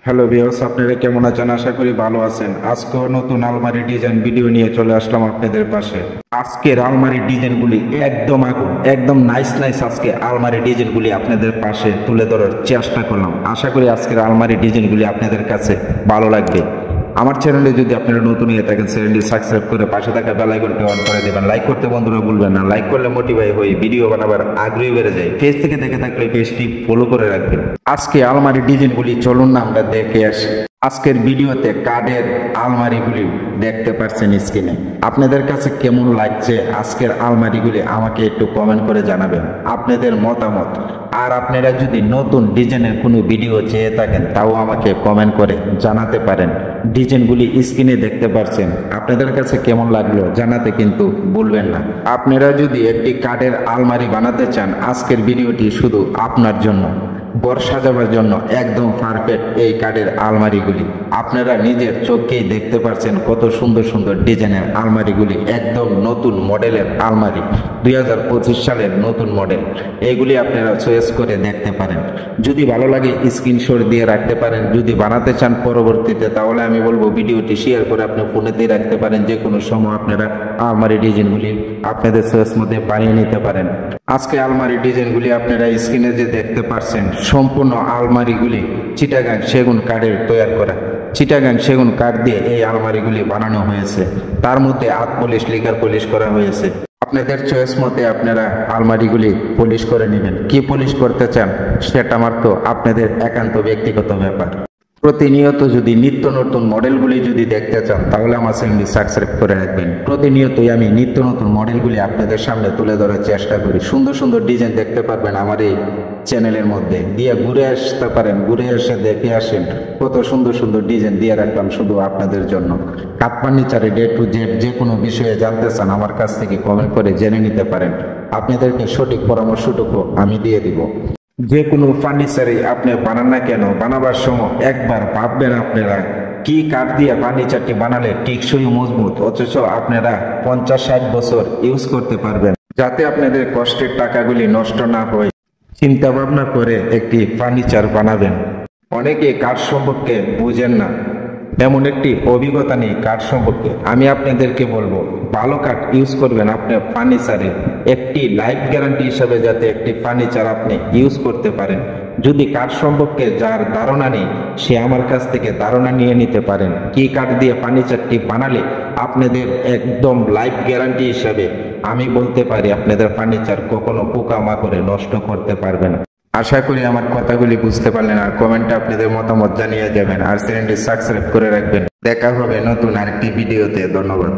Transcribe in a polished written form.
Hello viewers, আপনারা কেমন আছেন? আশা করি ভালো আছেন। আজকেও নতুন আলমারি ডিজাইন ভিডিও নিয়ে চলে আসলাম আপনাদের পাশে। আজকের আলমারি ডিজাইনগুলি একদম আগুন, একদম নাইস নাইস। আজকে আলমারি ডিজাইনগুলি আপনাদের পাশে তুলে ধরার চেষ্টা করলাম। আশা করি আজকের আলমারি ডিজাইনগুলি আপনাদের কাছে ভালো লাগবে। আমার চ্যানেলে যদি আপনারা নতুন হয়ে থাকেন, চ্যানেলটি সাবস্ক্রাইব করে পাশে থাকা বেল আইকনটি অন করে দেবেন। লাইক করতে বন্ধুরা ভুলবেন না। লাইক করলে মোটিভাই হই, ভিডিও বানাবার আগ্রহী বেড়ে যায়। পেজ থেকে দেখে থাকলে পেজটি ফলো করে রাখবেন। আজকে আলমারি ডিজাইনগুলি চলুন না আমরা দেখে আসি। আজকের ভিডিওতে কাঠের আলমারিগুলি দেখতে পাচ্ছেন স্ক্রিনে। আপনাদের কাছে কেমন লাগছে আজকের আলমারিগুলি আমাকে একটু কমেন্ট করে জানাবেন আপনাদের মতামত। আর আপনারা যদি নতুন ডিজাইনের কোনো ভিডিও চেয়ে থাকেন তাও আমাকে কমেন্ট করে জানাতে পারেন। ডিজাইনগুলি স্ক্রিনে দেখতে পাচ্ছেন, আপনাদের কাছে কেমন লাগলো জানাতে কিন্তু ভুলবেন না। আপনারা যদি একটি কাঠের আলমারি বানাতে চান, আজকের ভিডিওটি শুধু আপনার জন্য। ঘর সাজাবার জন্য একদম পারফেক্ট এই কাঠের আলমারিগুলি। আপনারা নিজের চোখেই দেখতে পাচ্ছেন কত সুন্দর সুন্দর ডিজাইনের আলমারিগুলি। একদম নতুন মডেলের আলমারি, 2025 সালের নতুন মডেল। এগুলি আপনারা চয়েস করে দেখতে পারেন। যদি ভালো লাগে স্ক্রিনশট দিয়ে রাখতে পারেন। যদি বানাতে চান পরবর্তীতে, তাহলে আমি বলবো ভিডিওটি শেয়ার করে আপনি ফোনেতেই রাখতে পারেন। যে কোনো সময় আপনারা আলমারি ডিজাইনগুলি আপনাদের চয়েস মধ্যে বানিয়ে নিতে পারেন। আজকে আলমারি ডিজাইনগুলি আপনারা স্ক্রিনে যে দেখতে পাচ্ছেন, সম্পূর্ণ আলমারিগুলি চিটাগাং সেগুন কাঠের তৈরি করা। চিটাগাং সেগুন কাঠ দিয়ে এই আলমারিগুলি বানানো হয়েছে। তার মধ্যে আট পলিশ, লিকার পলিশ করা হয়েছে। আপনাদের চয়েস মতে আপনারা আলমারিগুলি পলিশ করে নেবেন। কি পলিশ করতে চান সেটা মাত্র আপনাদের একান্ত ব্যক্তিগত ব্যাপার। প্রতিনিয়ত যদি নিত্য নতুন মডেলগুলি যদি দেখতে চান, তাহলে আমার চ্যানেলটি সাবস্ক্রাইব করে রাখবেন। প্রতিনিয়তই আমি নিত্য নতুন মডেলগুলি আপনাদের সামনে তুলে ধরার চেষ্টা করি। সুন্দর সুন্দর ডিজাইন দেখতে পারবেন আমার এই চ্যানেলের মধ্যে। দিয়ে ঘুরে আসতে পারেন, ঘুরে এসে দেখে আসেন কত সুন্দর সুন্দর ডিজাইন দিয়ে রাখলাম শুধু আপনাদের জন্য। কাঠ ফার্নিচারে ডে টু জেড যে কোনো বিষয়ে জানতে চান, আমার কাছ থেকে কমেন্ট করে জেনে নিতে পারেন। আপনাদেরকে সঠিক পরামর্শটুকু আমি দিয়ে দিব। যে কোনো ফার্নিচারে আপনি বানান না কেন, বানাবার সময় একবার ভাববেন আপনারা কি কাঠ দিয়ে ফার্নিচারটি বানালে টেকসই মজবুত, অথচ আপনারা 50-60 বছর ইউজ করতে পারবেন, যাতে আপনাদের কষ্টের টাকাগুলি নষ্ট না হয়। চিন্তা ভাবনা করে একটি ফার্নিচার বানাবেন। অনেকে কাঠ সম্পর্কে বুঝেন না, এমন একটি অভিজ্ঞতা নেই কাঠ সম্পর্কে। আমি আপনাদেরকে বলবো ভালো কাঠ ইউজ করবেন আপনার ফার্নিচারে, একটি লাইফ গ্যারান্টি হিসাবে, যাতে একটি ফার্নিচার আপনি ইউজ করতে পারেন। যদি কাঠ সম্পর্কে যার ধারণা নেই, সে আমার কাছ থেকে ধারণা নিয়ে নিতে পারেন। কি কাঠ দিয়ে ফার্নিচারটি বানালে আপনাদের একদম লাইফ গ্যারান্টি হিসাবে আমি বলতে পারি আপনাদের ফার্নিচার কখনো পোকামাকড়ে নষ্ট করতে পারবে না। আশা করি আমার কথাগুলি বুঝতে পারলেন। আর কমেন্টে আপনাদের মতামত জানিয়ে যাবেন। আর চ্যানেলটি সাবস্ক্রাইব করে রাখবেন। দেখা হবে নতুন আরেকটি ভিডিওতে। ধন্যবাদ।